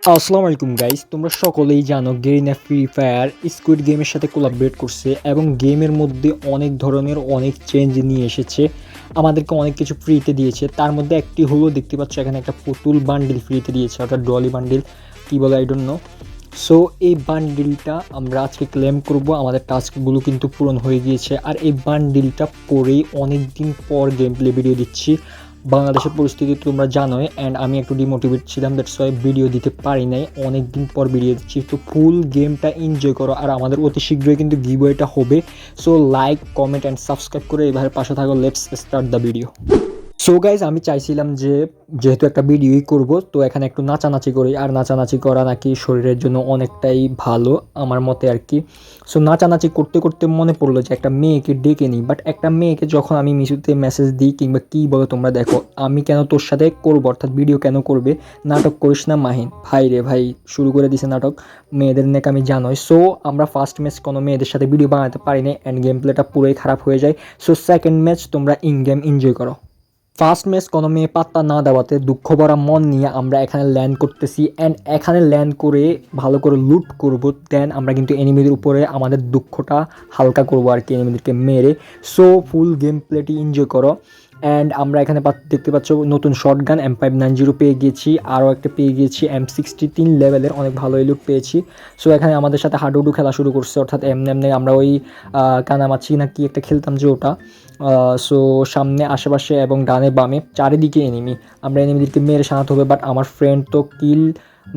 আসসালামু আলাইকুম গাইস, তোমরা সকলেই জানো গেরিনা ফ্রি ফায়ার স্কুইড গেমের সাথে কোলাবরেট করছে এবং গেমের মধ্যে অনেক ধরনের অনেক চেঞ্জ নিয়ে এসেছে। আমাদেরকে অনেক কিছু ফ্রিতে দিয়েছে, তার মধ্যে একটি হলো দেখতে পাচ্ছ এখানে একটা পুতুল বান্ডিল ফ্রিতে দিয়েছে, অর্থাৎ ডলি বান্ডিল কী বলে আই ডোন্ট নো। সো এই বান্ডিলটা আমরা আজকে ক্লেম করব, আমাদের টাস্কগুলো কিন্তু পূরণ হয়ে গিয়েছে। আর এই বান্ডিলটা পরেই অনেক দিন পর গেম প্লে ভিডিও দিচ্ছি। বাংলাদেশের পরিস্থিতি তোমরা জানোই, অ্যান্ড আমি একটু ডিমোটিভেট ছিলাম, দ্যাটস ওয়াই ভিডিও দিতে পারি নাই, অনেক দিন পর ভিডিও দিচ্ছি। তো ফুল গেমটা এনজয় করো, আর আমাদের অতি শীঘ্রই কিন্তু গিভওয়েটা হবে। So like, comment and subscribe করে এভাবে পাশে থাকো। Let's start the video. So guys, আমি চাইছিলাম যে যেহেতু একটা ভিডিওই করব, তো এখানে একটু নাচানাচি করি, আর নাচানাচি করা নাকি শরীরের জন্য অনেকটাই ভালো আমার মতে আর কি। সো নাচানাচি করতে করতে মনে পড়লো যে একটা মেয়েকে ডেকে নিই, বাট একটা মেয়েকে যখন আমি মিশুতে মেসেজ দিই কিংবা কী বলো তোমরা, দেখো আমি কেন তোর সাথে করবো, অর্থাৎ ভিডিও কেন করবে, নাটক করিস না মাহিন। ভাই রে ভাই, শুরু করে দিছে নাটক, মেয়েদের নেক আমি জানোই। সো আমরা ফার্স্ট ম্যাচ কোনো মেয়েদের সাথে ভিডিও বানাতে পারি না, অ্যান্ড গেম প্লেটা পুরোই খারাপ হয়ে যায়। সো সেকেন্ড ম্যাচ তোমরা ইন গেম এনজয় করো। ফার্স্ট ম্যাচ কোনো মেয়ে পাত্তা না দেওয়াতে দুঃখ ভরা মন নিয়ে আমরা এখানে ল্যান্ড করতেছি, অ্যান্ড এখানে ল্যান্ড করে ভালো করে লুট করব, দেন আমরা কিন্তু এনিমিদের উপরে আমাদের দুঃখটা হালকা করবো আর কি, এনিমিদেরকে মেরে। সো ফুল গেম প্লেটি এনজয় করো। অ্যান্ড আমরা এখানে দেখতে পাচ্ছ নতুন শটগান M590 পেয়ে গিয়েছি, আরও একটা পেয়ে গিয়েছি M63 লেভেলের, অনেক ভালো লুট পেয়েছি। সো এখানে আমাদের সাথে হাডুডু খেলা শুরু করছে, অর্থাৎ এমনি এমনি আমরা ওই কানামাছি না কি একটা খেলতাম যে ওটা। সো সামনে আশেপাশে এবং ডানে বামে চারিদিকে এনিমি, আমরা এনিমিদেরকে মেরে শান্ত হবে, বাট আমার ফ্রেন্ড তো কিল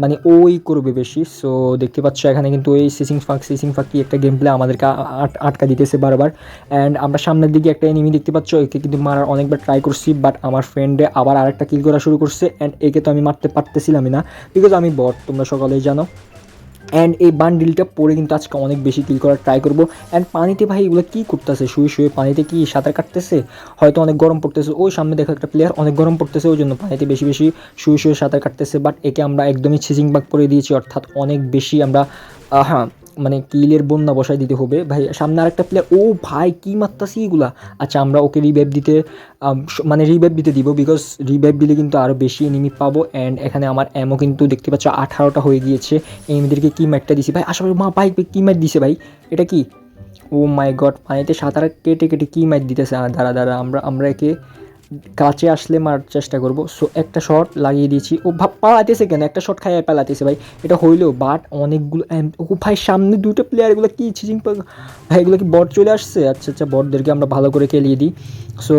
মানে ওই করবে বেশি। সো দেখতে পাচ্ছ এখানে কিন্তু ওই সিসিং ফাঁক কি একটা গেম প্লে আমাদেরকে আটকা দিতেছে বারবার। অ্যান্ড আমরা সামনের দিকে একটা এনিমি দেখতে পাচ্ছ, একে কিন্তু মারার অনেকবার ট্রাই করছি, বাট আমার ফ্রেন্ডে আবার আরেকটা কিল করা শুরু করছে, অ্যান্ড একে তো আমি মারতে পারতেছিলামই না, বিকজ আমি বট, তোমরা সকলেই জানো। অ্যান্ড এই বান্ডিলটা পরে কিন্তু আজকে অনেক বেশি কিল করার ট্রাই করবো। অ্যান্ড পানিতে ভাই এগুলো কী করতেছে, শুয়ে শুয়ে পানিতে কি সাঁতার কাটতেছে, হয়তো অনেক গরম পড়তেছে, ওই সামনে দেখো একটা প্লেয়ার অনেক গরম পড়তেছে, ওই জন্য পানিতে বেশি বেশি শুয়ে শুয়ে সাঁতার কাটতেছে। বাট একে আমরা একদমই ছিজিং বাগ করে দিয়েছি, অর্থাৎ অনেক বেশি আমরা হ্যাঁ মানে কিলের বন্যা বসায় দিতে হবে ভাই। সামনে আরেকটা প্লেয়ার, ও ভাই কী মারতাছি এগুলা। আচ্ছা আমরা ওকে রিভাইভ দিতে মানে রিভাইভ দিতে দিব, বিকজ রিভাইভ দিলে কিন্তু আরও বেশি এনিমি পাবো। অ্যান্ড এখানে আমার অ্যামো কিন্তু দেখতে পাচ্ছ 18টা হয়ে গিয়েছে। এনিমিদেরকে কী ম্যাটটা দিছি ভাই, আসলে মা ভাই কী ম্যাট দিছে ভাই, এটা কি? ও মাই গড, পানিতে সাঁতার কেটে কেটে কী ম্যাট দিতেছে। দাঁড়া দাঁড়া, আমরা একে কাছে আসলে মারার চেষ্টা করবো। সো একটা শট লাগিয়ে দিয়েছি, ও পালাতেছে কেন, একটা শট খাইয়ে পালাতেছে ভাই, এটা হইলেও। বাট অনেকগুলো ও ভাই সামনে দুটো প্লেয়ার, এগুলো কি ছিচিং ভাই, এগুলো কি বট চলে আসছে? আচ্ছা আচ্ছা, বটদেরকে আমরা ভালো করে খেলিয়ে দিই। সো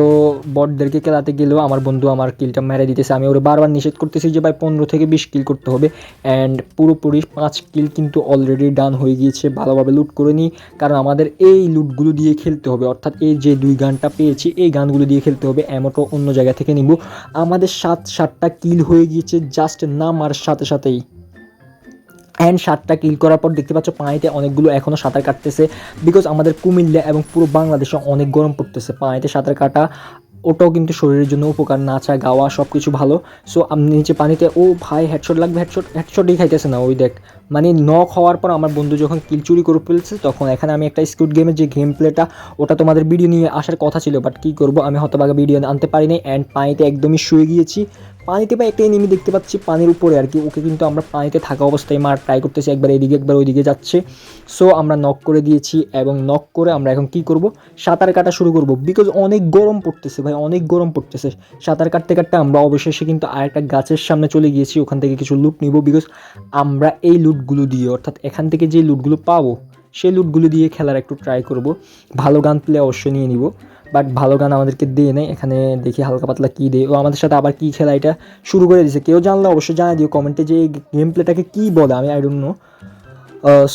বটদেরকে খেলাতে গেলেও আমার বন্ধু আমার কিলটা মেরে দিতেছে, আমি ওরা বারবার নিষেধ করতেছি যে ভাই 15 থেকে 20 কিল করতে হবে। অ্যান্ড পুরোপুরি 5 কিল কিন্তু অলরেডি ডান হয়ে গিয়েছে। ভালোভাবে লুট করে নিই, কারণ আমাদের এই লুটগুলো দিয়ে খেলতে হবে, অর্থাৎ এই যে 2 গানটা পেয়েছি এই গানগুলো দিয়ে খেলতে হবে, এমনটা অন্য জায়গা থেকে নিব। আমাদের 7টা কিল হয়ে গিয়েছে জাস্ট নামার সাথে সাথেই। অ্যান্ড 7টা কিল করার পর দেখতে পাচ্ছ পানিতে অনেকগুলো এখনও সাঁতার কাটতেছে, বিকজ আমাদের কুমিল্লা এবং পুরো বাংলাদেশে অনেক গরম পড়তেছে, পানিতে সাঁতার কাটা ওটাও কিন্তু শরীরের জন্য উপকার, নাচা গাওয়া সব কিছু ভালো। সো আমি নিচে পানিতে, ও ভাই হেডশট লাগবে, হেডশটই খাইতেছে না, ওই দেখ মানে নক হওয়ার পর আমার বন্ধু যখন কিল চুরি করে ফেলছে, তখন এখানে আমি একটা স্কুইড গেমের যে গেম প্লেটা ওটা তোমাদের ভিডিও নিয়ে আসার কথা ছিল, বাট কী করবো আমি হতভাগা ভিডিও আনতে পারিনি। অ্যান্ড পানিতে একদমই শুয়ে গিয়েছি। পানিতে বা একটা এনিমি দেখতে পাচ্ছি পানির উপরে আর কি, ওকে কিন্তু আমরা পানিতে থাকা অবস্থায় মার ট্রাই করতেছি, একবার এদিকে একবার ওইদিকে যাচ্ছে। সো আমরা নক করে দিয়েছি, এবং নক করে আমরা এখন কি করব, সাঁতার কাটা শুরু করব, বিকজ অনেক গরম পড়তেছে ভাই, অনেক গরম পড়তেছে। সাঁতার কাটতে কাটতে আমরা অবশেষে কিন্তু আরেকটা গাছের সামনে চলে গিয়েছি, ওখান থেকে কিছু লুট নিব, বিকজ আমরা এই লুটগুলো দিয়ে, অর্থাৎ এখান থেকে যে লুটগুলো পাবো সেই লুটগুলো দিয়ে খেলার একটু ট্রাই করব। ভালো গান প্লে অবশ্যই নিয়ে নিব, বাট ভালো গান আমাদেরকে দিয়ে নেই, এখানে দেখি হালকা পাতলা কী দেয়। ও আমাদের সাথে আবার কী খেলা এটা শুরু করে দিয়েছে, কেউ জানলে অবশ্যই জানিয়ে দিও কমেন্টে যে এই গেম প্লেটাকে কী বলে, আমি আই ডোন্ট নো।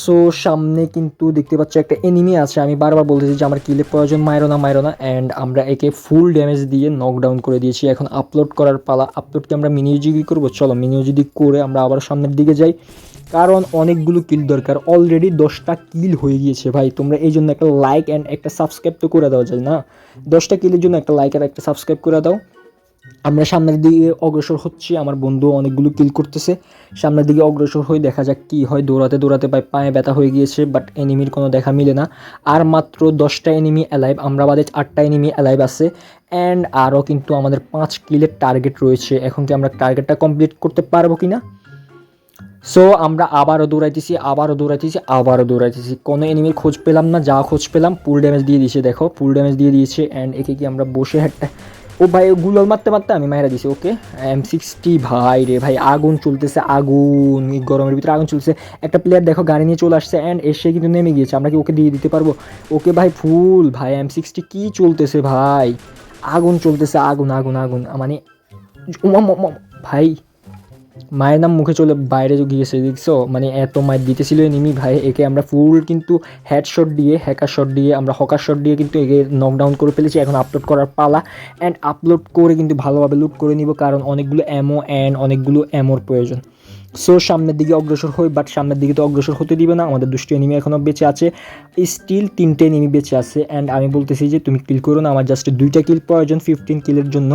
সো সামনে কিন্তু দেখতে পাচ্ছ একটা এনিমি আছে, আমি বারবার বলতেছি যে আমার কিলের প্রয়োজন, মাইরো না। অ্যান্ড আমরা একে ফুল ড্যামেজ দিয়ে নকডাউন করে দিয়েছি। এখন আপলোড করার পালা, আপলোডকে আমরা মিনিউজিডি করবো, চলো মিনিউজিডি করে আমরা আবার সামনের দিকে যাই, কারণ অনেকগুলো কিল দরকার। অলরেডি 10টা কিল হয়ে গিয়েছে ভাই, তোমরা এই জন্য একটা লাইক অ্যান্ড একটা সাবস্ক্রাইব তো করে দেওয়া যায় না? 10টা কিলের জন্য একটা লাইক আর একটা সাবস্ক্রাইব করে দাও। আমরা সামনের দিকে অগ্রসর হচ্ছি, আমার বন্ধু অনেকগুলো কিল করতেছে, সামনের দিকে অগ্রসর হয়ে দেখা যাক কী হয়। দৌড়াতে দৌড়াতে পায়ে ব্যথা হয়ে গিয়েছে, বাট এনিমির কোনো দেখা মিলে না। আর মাত্র 10টা এনিমি অ্যালাইভ, আমরা বাদে 8টা এনিমি অ্যালাইভ আছে। অ্যান্ড আরও কিন্তু আমাদের 5 কিলের টার্গেট রয়েছে, এখন কি আমরা টার্গেটটা কমপ্লিট করতে পারবো কি না? সো আমরা আবারও দৌড়াইতেছি, কোনো এনিমির খোঁজ পেলাম না, যা খোঁজ পেলাম ফুল ড্যামেজ দিয়ে দিয়েছে, দেখো ফুল ড্যামেজ দিয়ে দিয়েছে। অ্যান্ড একে কি আমরা বসে একটা, ও ভাই গুলোল মারতে মারতে আমি মাইরা দিছি। ওকে M60 ভাই রে ভাই, আগুন চলতেছে, আগুন, এই গরমের ভিতরে আগুন চলছে। একটা প্লেয়ার দেখো গাড়ি নিয়ে চলে আসছে অ্যান্ড এসে কিন্তু নেমে গিয়েছে, আমরা কি ওকে দিয়ে দিতে পারবো? ওকে ভাই ফুল ভাই M60 কি চলতেছে ভাই, আগুন চলতেছে, আগুন আগুন আগুন, মানে ভাই মায়ের নাম মুখে চলে বাইরে গিয়েছে, দেখছো মানে এত মায়ের দিতেছিল এনিমি ভাই। একে আমরা ফুল কিন্তু হেডশট দিয়ে, হ্যাকার শট দিয়ে, আমরা হকার শট দিয়ে কিন্তু একে নকডাউন করে ফেলেছি। এখন আপলোড করার পালা, অ্যান্ড আপলোড করে কিন্তু ভালোভাবে লুট করে নিব, কারণ অনেকগুলো অ্যামো অ্যান্ড অনেকগুলো অ্যামোর প্রয়োজন। সো সামনের দিকে অগ্রসর হই, বাট সামনের দিকে তো অগ্রসর হতে দিবে না, আমাদের দুষ্টি এনিমি এখনও বেঁচে আছে, স্টিল 3টে এনিমি বেঁচে আছে। অ্যান্ড আমি বলতেছি যে তুমি কিল করো না, আমার জাস্ট 2টা কিল প্রয়োজন 15 কিলের জন্য।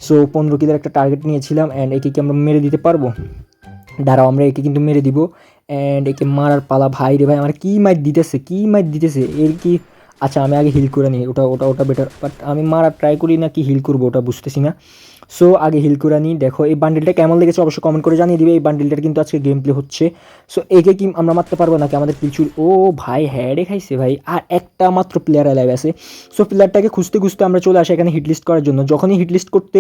সো 15 কিলের একটা টার্গেট নিয়েছিলাম, অ্যান্ড একে কি আমরা মেরে দিতে পারবো? দাঁড়াও আমরা একে কিন্তু মেরে দিব। অ্যান্ড একে মারার পালা ভাই রে ভাই, আমার কী মাইট দিতেছে এর কি। আচ্ছা আমি আগে হিল করে নিই, ওটা ওটা ওটা বেটার, বাট আমি মারার ট্রাই করি না কি হিল করবো ওটা বুঝতেছি না। সো আগে হিল করে নিই। দেখো এই বান্ডিলটা কেমন লেগেছে অবশ্যই কমেন্ট করে জানিয়ে দিবে। এই বান্ডিলটার কিন্তু আজকে গেম প্লে হচ্ছে। সো একে কি আমরা মারতে পারবো নাকি? আমাদের কিছু, ও ভাই হ্যাডে খাইছে ভাই, আর একটা মাত্র প্লেয়ার অ্যালাইভ আছে। সো প্লেয়ারটাকে খুঁজতে খুঁজতে আমরা চলে আসি এখানে হিটলিস্ট করার জন্য। যখনই হিটলিস্ট করতে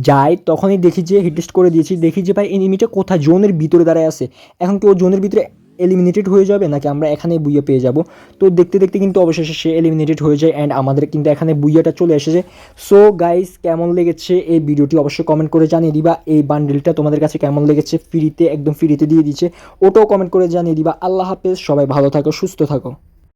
যাই তখনই দেখি যে হিটলিস্ট করে দিয়েছি, দেখি যে ভাই এনিমিটা কোথায়, জোনের ভিতরে দাঁড়ায় আছে। এখন কি ও জোনের ভিতরে এলিমিনেটেড হয়ে যাবে নাকি আমরা এখানে বুইয়া পেয়ে যাব? তো দেখতে দেখতে কিন্তু অবশেষে সে এলিমিনেটেড হয়ে যায়, অ্যান্ড আমাদের কিন্তু এখানে বুইয়াটা চলে এসেছে। সো গাইস কেমন লেগেছে এই ভিডিওটি অবশ্যই কমেন্ট করে জানিয়ে দিবা। এই বান্ডেলটা তোমাদের কাছে কেমন লেগেছে, ফ্রিতে একদম ফ্রিতে দিয়ে দিচ্ছে, ওটাও কমেন্ট করে জানিয়ে দিবা। আল্লাহ হাফেজ, সবাই ভালো থাকো, সুস্থ থাকো।